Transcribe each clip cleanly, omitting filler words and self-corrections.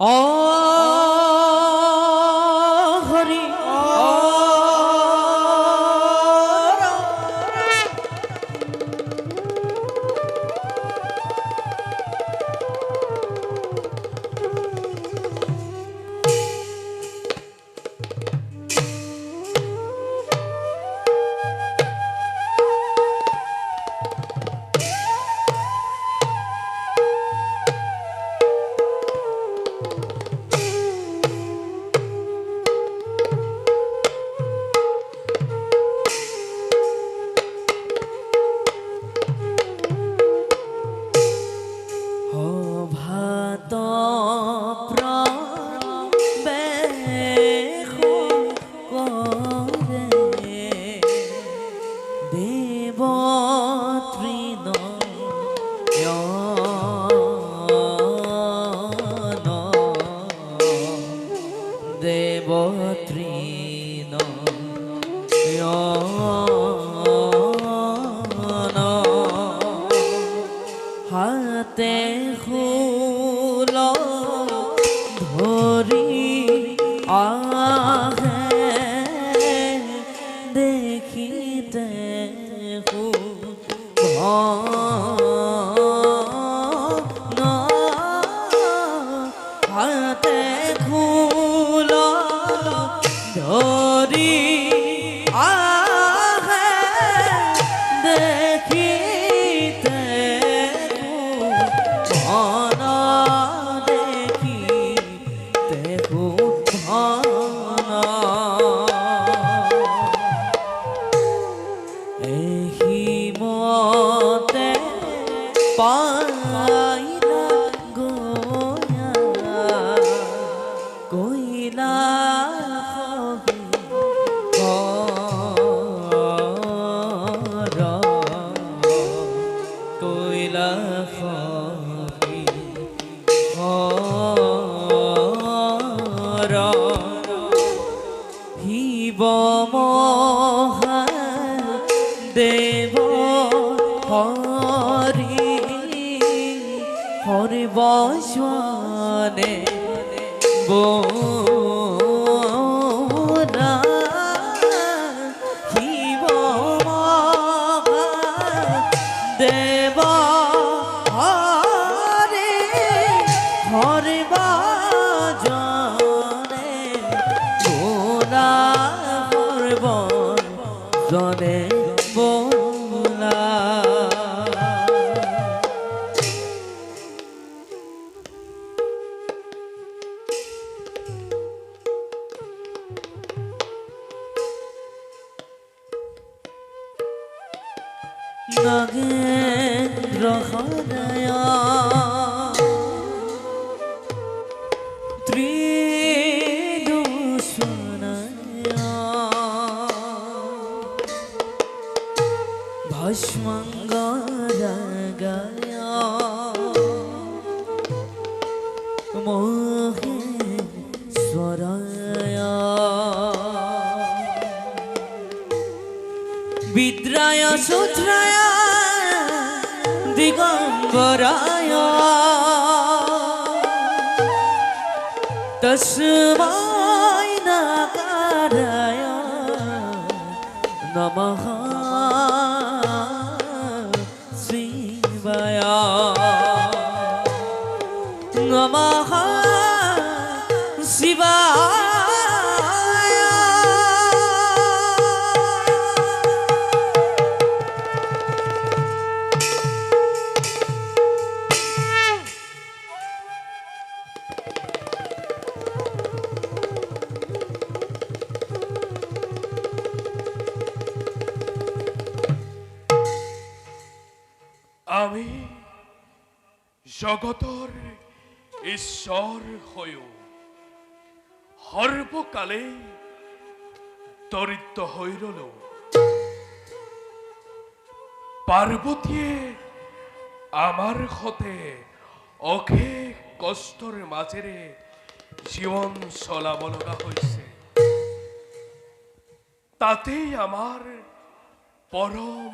ও হরি হাতে ফুল ধরি আহে দেখিতে হাতে ফুল ধরি আহে দেখিতে পাইলা গোয়া কইলা কইলা হিব মহা দেব হরি হরি বসনে বোরা হিব দেব হরি হরি বসনে বোরা হরি বসনে বোরা নগেন্দ্র হৃদয় ত্রিদূষণয় ভস্মঙ্গরাগায় মোহেশ্বরায় বিদ্রায় সূত্রায় দিগম্বরায় তস্मै নকারায় নমঃ শিবায় নমঃ শিবায় আমি জগতৰ ঈশ্বৰ হৈও সৰ্বকালে দৰিদ্ৰ হৈ ৰলো। পাৰ্বতীয়ে আমাৰ সতে অশেষ কষ্টৰ মাজেৰে জীৱন চলাব লগা হৈছে। তাতেই আমাৰ পৰম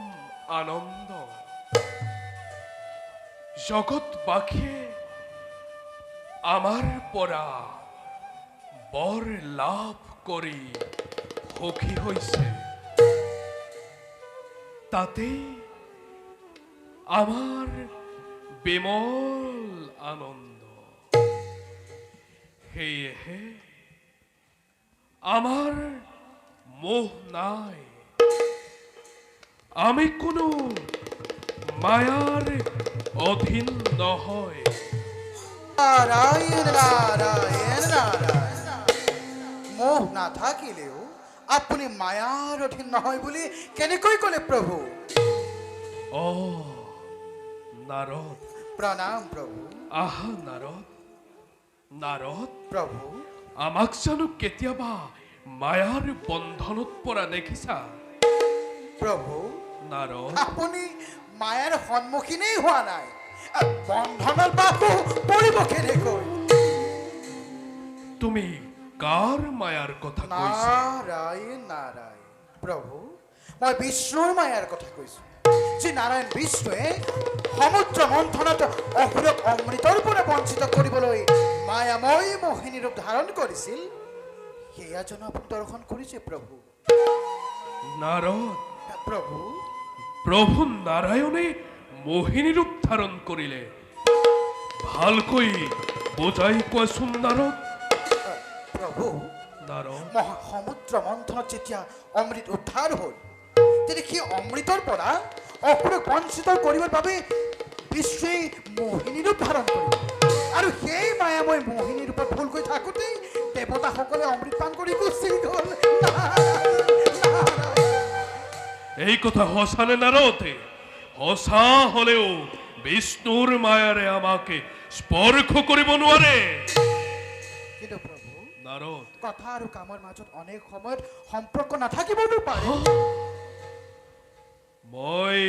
আনন্দ। জগৎবাসীয়ে আমাৰ পৰা বৰ লাভ কৰি সুখী হৈছে, তাতেই আমার বিমল আনন্দ। সেয়েহে আমার মোহ নাই, আমি কোনো মায়ার অধীন নহয়। নারায়ণ নারায়ণ নারায়ণ। মোহ না থাকিলেও আপুনি মায়াৰ অধীন নহয় বুলি কেনেকৈ ক'লে প্ৰভু? অ নাৰদ, প্ৰণাম প্ৰভু। আহা নাৰদ, নাৰদ, প্ৰভু, আমাক জানো কেতিয়াবা মায়াৰ বন্ধনত পৰা দেখিছা? প্ৰভু, নাৰদ, আপুনি মায়াৰ সন্মুখীনেই হোৱা নাই, বন্ধনৰ বাহু পৰিব কেনেকৈ? তুমি কাৰ মায়াৰ কথা কৈছা? নাৰায়ণ নাৰায়ণ। প্ৰভু, মই বিষ্ণুৰ মায়াৰ কথা কৈছো, যি নাৰায়ণ বিষ্ণুৱে সমুদ্ৰ মন্থনত অসুৰক অমৃতৰ পৰা বঞ্চিত কৰিবলৈ মায়াময় মোহিনী ৰূপ ধাৰণ কৰিছিল। সেয়া জানো আপুনি দৰ্শন কৰিছে প্ৰভু? নাৰদ, প্ৰভু, প্ৰভু নাৰায়ণে মোহিনী ৰূপ ধাৰণ কৰিলে ভালকৈ বোঝাই কোৱাচোন নাৰদ। প্ৰভু, নাৰদ, সমুদ্ৰ মন্থনত যেতিয়া অমৃত উদ্ধাৰ হ'ল, তেতিয়া সেই অমৃতৰ পৰা অসুৰক বঞ্চিত কৰিবৰ বাবে বিষ্ণুৱে মোহিনী ৰূপ ধাৰণ কৰিলে, আৰু সেই মায়াময় মোহিনী ৰূপত ভুলকৈ থাকোঁতেই দেৱতাসকলে অমৃত পান কৰি গুচি গ'ল। এই কথা সঁচানে নাৰদে? সঁচা হলেও বিষ্ণুৰ মায়াৰে আমাকে স্পৰ্শ কৰিব নোৱাৰে। কিন্তু প্ৰভু, নাৰদ, কথা আৰু কামৰ মাজত অনেক সময়ত সম্পৰ্ক নাথাকিবও পাৰে। মই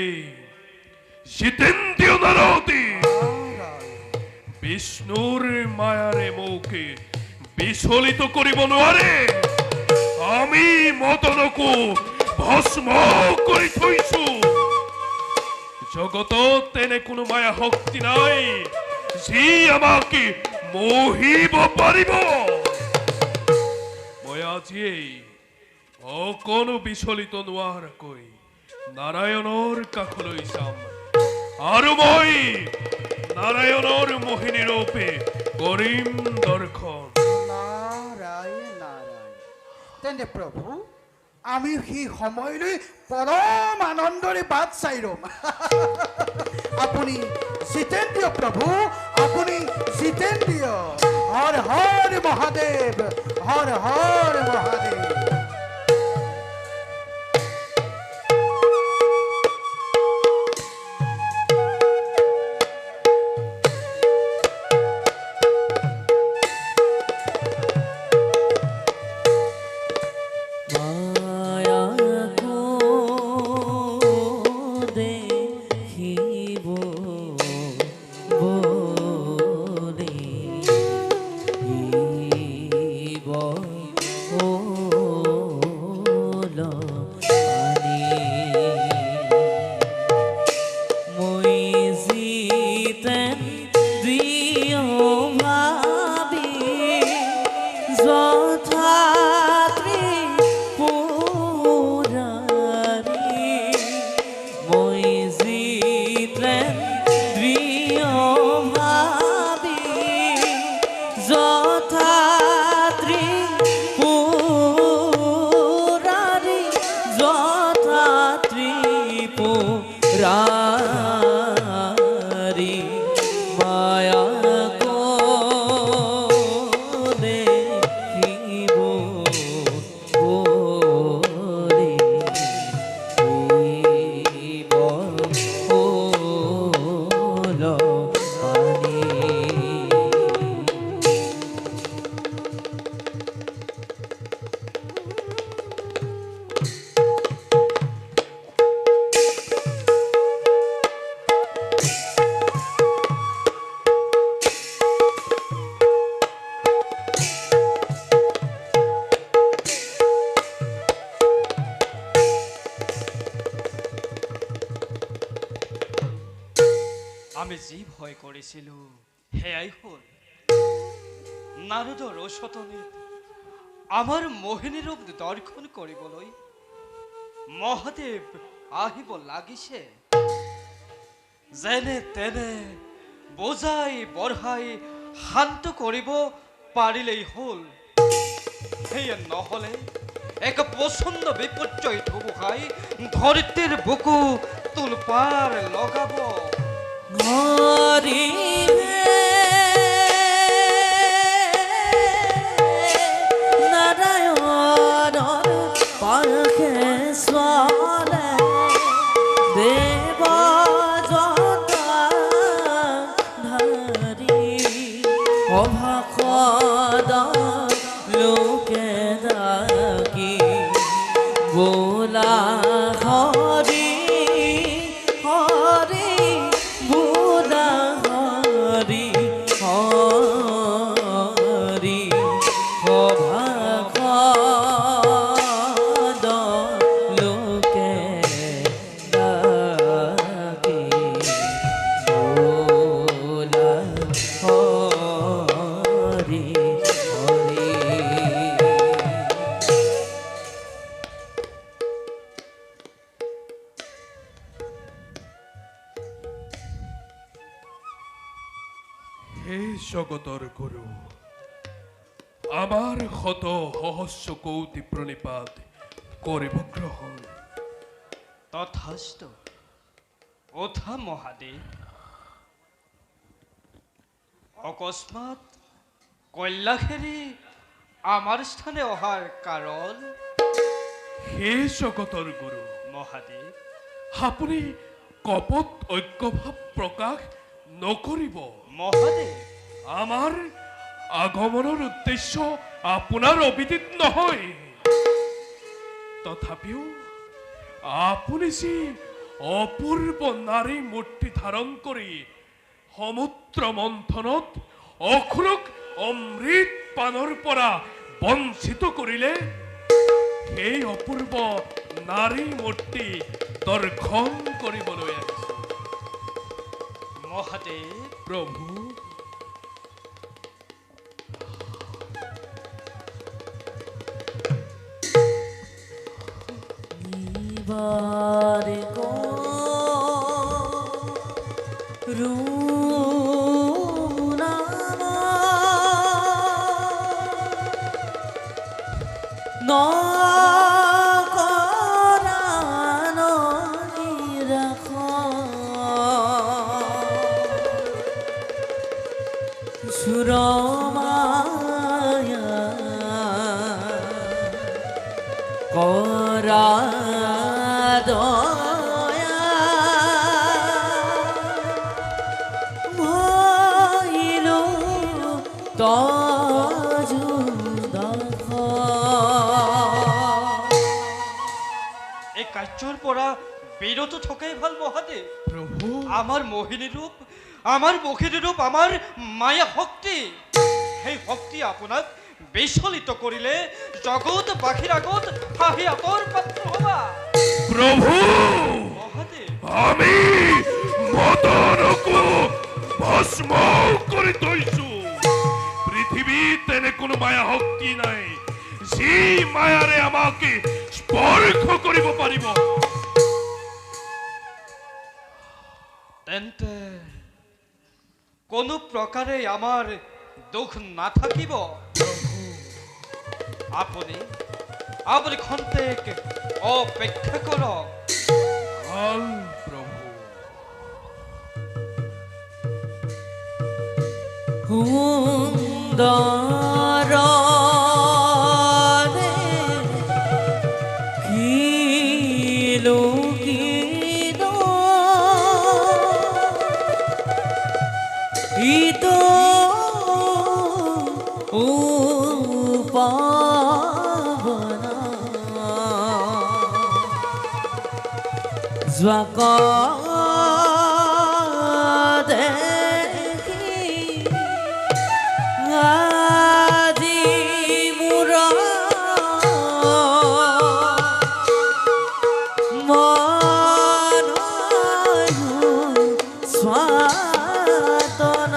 জিতেন্দ্ৰীয় নাৰদে বিষ্ণুৰ মায়াৰে মোকে বিচলিত কৰিব নোৱাৰে। আমি মদনকো ভস্ম কৰি থৈছো। জগতত তেনে কোনো মায়া শক্তি নাই যি আমাকে মোহিব পাৰিব। মই আজিয়েই অকণো বিচলিত নোহোৱাকৈ নাৰায়ণৰ কাষলৈ যাম, আৰু মই নাৰায়ণৰ মোহিনী ৰূপে কৰিম দৰ্শন। নাৰায়ণ নাৰায়ণ। তেন্তে প্ৰভু, আমি সেই সময়লৈ পৰম আনন্দৰে বাট চাই ৰম। আপুনি জিতেন্দ্ৰীয় প্ৰভু, আপুনি জিতেন্দ্ৰীয়। হৰ হৰ মহাদেৱ, হৰ হৰ মহাদেৱ। মায়া দেখিব বলে শিব হল পানী। মই জিতেন্দ্ৰিয় ভাবি যথা মই জিতেন্দ্ৰিয় ভাবি যথা ত্ৰিপুৰাৰী, যথা ত্ৰিপুৰাৰী মায়া দেখিব বলে শিব হল পানী। আমি যি ভয় কৰিছিলোঁ সেয়াই হ'ল। নাৰদৰ ওচতনি আমাৰ মোহিনী ৰূপ দৰ্শন কৰিবলৈ মহাদেৱ আহিব লাগিছে। যেনে তেনে বুজাই বঢ়াই শান্ত কৰিব পাৰিলেই হ'ল। সেয়া নহ'লে এক প্ৰচণ্ড বিপৰ্যয় ধুমুহাই ধৰিত্ৰীৰ বুকু তোলপাৰ লগাব। হৰিবে নাৰায়ণৰ পৰশে স্বলে দেৱ জতা ধৰি অভাসদ লোকে ডাকি বোলা হৰি হৰি বোলা হৰি হৰি অভাসদ লোকে ডাকি বোলা হৰি হৰি। হে জগতৰ গুৰু, আমাৰ শত সহস্ৰ কৌটি প্ৰণিপাত কৰিব গ্ৰহণ। তথাস্তু ওঠা মহাদেৱ। অকস্মাৎ কৈলাসেৰি আমাৰ স্থানে অহাৰ কাৰণ হে জগতৰ গুৰু, মহাদেৱ আপুনি কপট ঐক্যভাৱ প্ৰকাশ নকৰিব। মহাদেৱ আমাৰ আগমনৰ উদ্দেশ্য আপোনাৰ অবিদিত নহয়। তথাপিও আপুনি যি অপূৰ্ব নাৰী মূৰ্তি ধাৰণ কৰি সমুদ্ৰ মন্থনত অসুৰক অমৃত পানৰ পৰা বঞ্চিত কৰিলে, সেই অপূৰ্ব নাৰী মূৰ্তি দৰ্শন কৰিবলৈ আহিছো। মহাদেৱ প্ৰভু, নিবাৰে গো ৰুনামা নকৰানো নিৰাখ সুৰমায়া কৰা দয়া মইলো তজু দখ। এই কাৰ্যৰ পৰা বিৰত থকাই ভাল মহাদেৱ। প্ৰভু, আমাৰ মোহিনী ৰূপ, আমাৰ মোহিনী ৰূপ, আমাৰ মায়া শক্তি, সেই শক্তি আপোনাক বিচলিত কৰিলে জগতবাসীৰ আগত হাঁহি আঁতৰ পাত্ৰ হবা। প্ৰভু, মহাদেৱ আমি মদনকো ভস্ম কৰি থৈছো। পৃথিৱীত তেনে কোনো মায়া শক্তি নাই যি মায়াৰে আমাকে স্পৰ্শ কৰিব পাৰিব। তেন্তে কোনো প্ৰকাৰে আমাৰ দুখ নাথাকিব। আপুনি আপুনি খন্তেক অপেক্ষা কৰক। ভাল প্ৰভু। সুন্দৰ কিলো কিলো ইতো পাবনা জোয়াক আজি মোৰ মন স্বাতন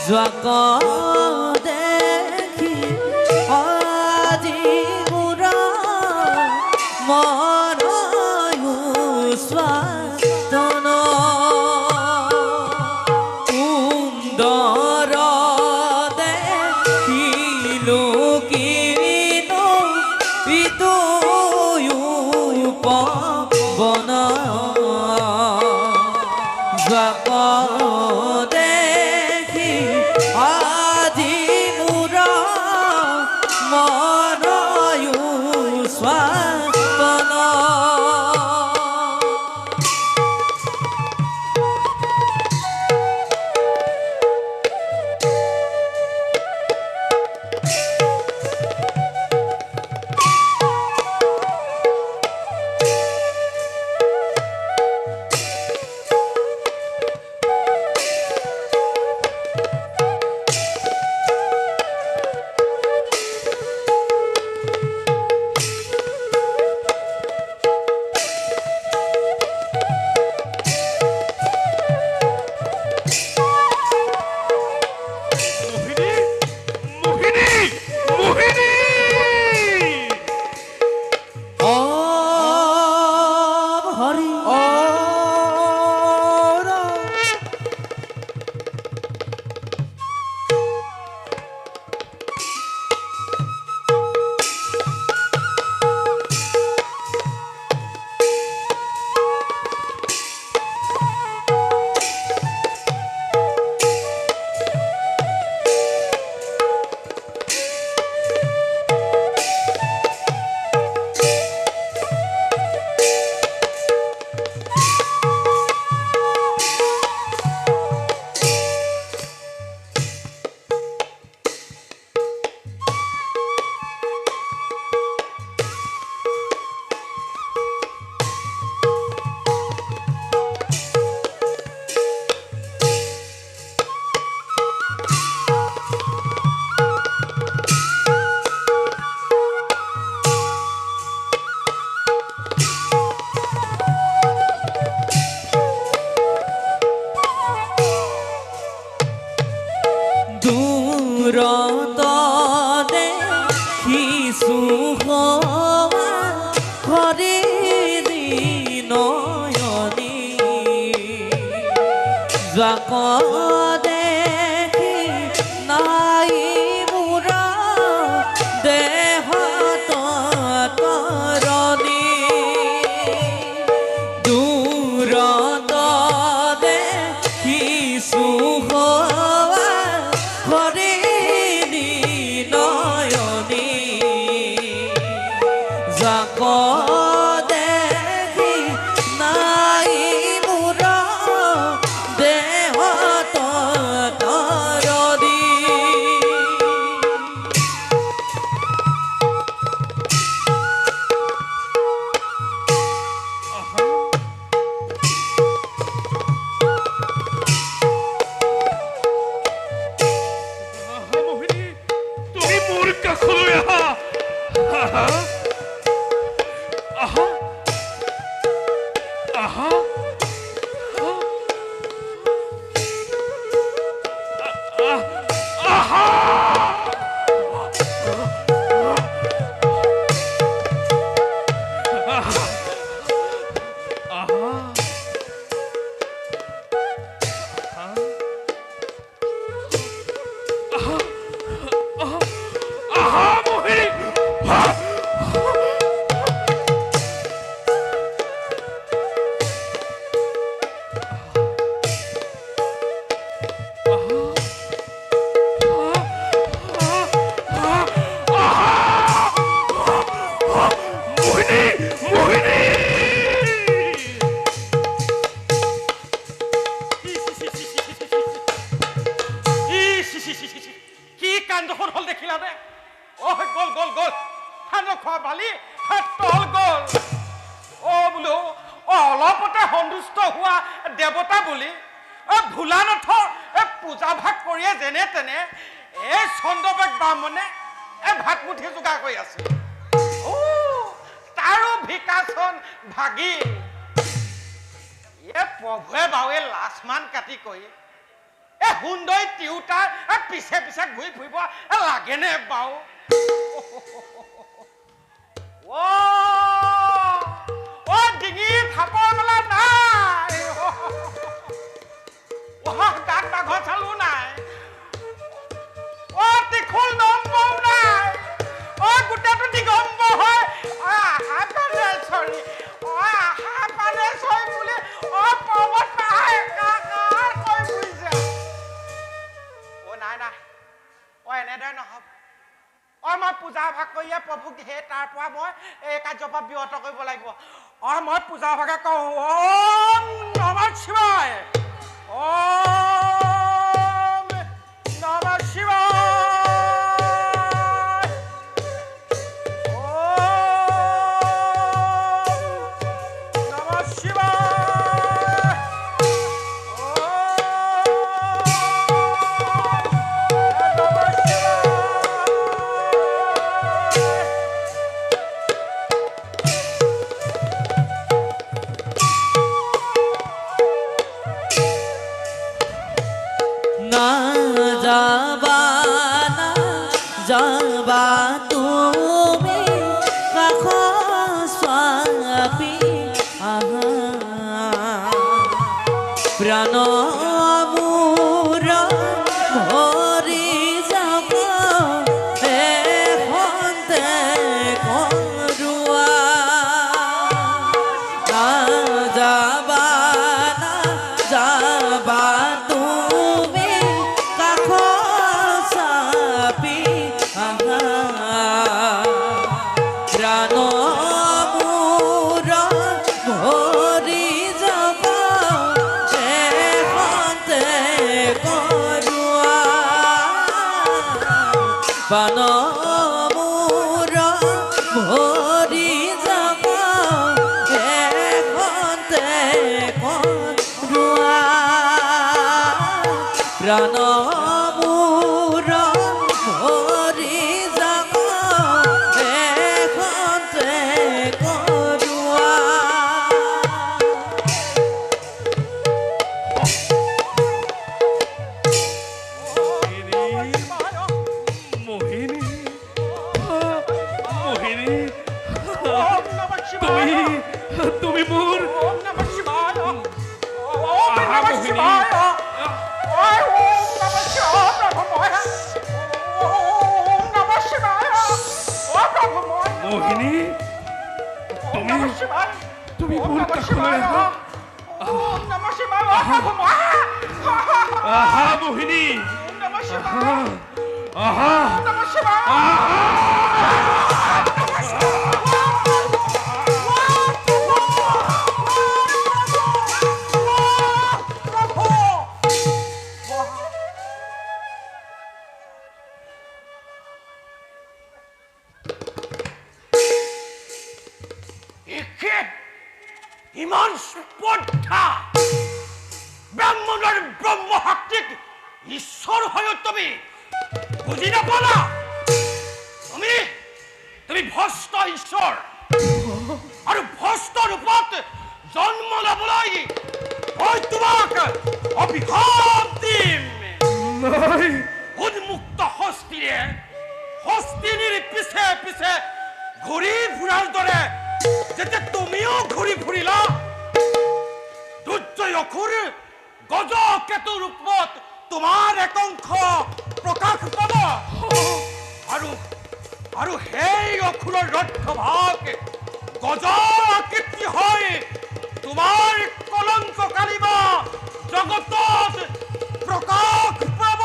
যাক দেখি আজি মোরা মনয়ু স্বাতন সুন্দর দেখিলো কিত পিতয়ু পবন যাক দেখি আজি মোরা মনয়ু স্বাতন মোহিনী মোহিনী মোহিনী ও হরি দূরত দেখিছো হৰি নয়নী যাক দেখি নাই মোৰা দেহত তৰণী দূৰত দেখিছো হৰি নয়নী যাক দেখি নাই মোৰা দেহত তৰণী মোহিনী তুমি মোৰ কাষলৈ আহা আহা আহা আহা আহা আহা মোহিনী কি কাণ্ডখন হল দেখিলা নে অ গল গল গল খান খোৱা বালি তল গল অ বোলো অলপতে সন্তুষ্ট হোৱা দেৱতা বুলি ভোলানাথৰ পূজা ভাগ কৰিয়ে যেনে তেনে এই চন্দ্ৰবেগ ব্ৰাহ্মণে ভাত মুঠি যোগাৰ কৰি আছে তাৰো ভিকাচন ভাগি প্ৰভুৱে বাৰু এই লাজমান কাটি কৈ সুন্দৰী তিৰোতাৰ পিছে পিছে ঘূৰি ফুৰিব লাগেনে বাৰু? ডিঙি থাপৰ মেলা নাই, গাত বাঘৰ চালো নাই, ত্ৰিশূল নম্বৰ নাই, গোটেইটো দিগম্বৰ হয়, আহা পানেশ্বৰী, আহা পানেশ্বৰী বুলি পৰ্বত পাহাৰ একাকাৰ কৈ ফুৰিছে। নাই নাই, এনেদৰে নহ'ব। মই পূজা ভাগ কৰিয়ে প্ৰভুক সেই তাৰ পৰা মই এই কাৰ্যৰ পৰা বিৰত কৰিব লাগিব। মই পূজা ভাগে কওঁ, ওম নমঃ শিৱায়, ওম নমঃ শিৱায়, ওম নমঃ শিৱায়, না যাবা না যাবা তুমি কাষ চাপি আহা প্ৰাণ মোৰ ভৰি যাব এখনতে কৰোৱা না যাবা না যাবা তুমি কাষ চাপি আহা প্ৰাণ মোৰ ভৰি যাব এখনতে কৰোৱা পান মোৰ ভৰি যাব এখনতে কৰোৱা প্ৰাণ মোৰ ভৰি যাব এখনতে কৰোৱা মোহিনী, মোহিনী, ওম নমঃ শিৱায়, তুমি মোৰ ওম নমঃ শিৱায়, ওম আহা নমঃ মোহিনী, শিৱায়, ওম নমঃ শিৱায়, প্ৰভু মই, ওম নমঃ শিৱায়, প্ৰভু মই, মোহিনী, ওম নমঃ শিৱায়, তুমি ওম মোৰ নমঃ কাষলৈ শিৱায়, আহা। ওম নমঃ শিৱায়, প্ৰভু মই, আহা মোহিনী, ওম নমঃ শিৱায়, আহা ওম নমঃ শিৱায়, ইমান স্পৰ্ধা ব্ৰাহ্মণৰ ব্ৰহ্মশক্তিক ঈশ্বৰ হয় তুমি বুজি নাপালা? তুমি ভ্ৰষ্ট ঈশ্বৰ আৰু ভ্ৰষ্ট ৰূপত জন্ম ল'বলৈ মই তোমাক অভিশাপ দিম। নাই, উন্মুক্ত হস্তিৰে হস্তিনীৰ পিছে পিছে ঘূৰি ফুৰাৰ দৰে যেতিয়া তুমিও ঘূৰি ফুৰিলা, দুৰ্জয় অসুৰ গজকেতু ৰূপত তোমাৰ এক অংশ প্ৰকাশ পাব আৰু সেই অসুৰৰ ৰক্তভাগ গজ আকৃতি হৈ তোমাৰ কলংক কালিবা জগতত প্ৰকাশ পাব।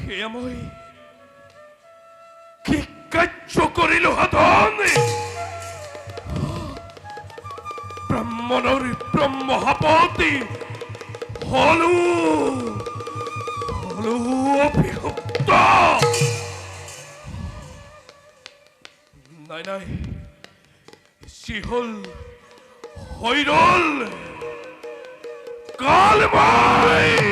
সেয়া মই কি কাৰ্য কৰিলো সাধন? ব্ৰাহ্মণৰ ব্ৰহ্মহাপতি হলো অভিযুক্ত। নাই নাই, যি হল হৈ ৰল, কাল মই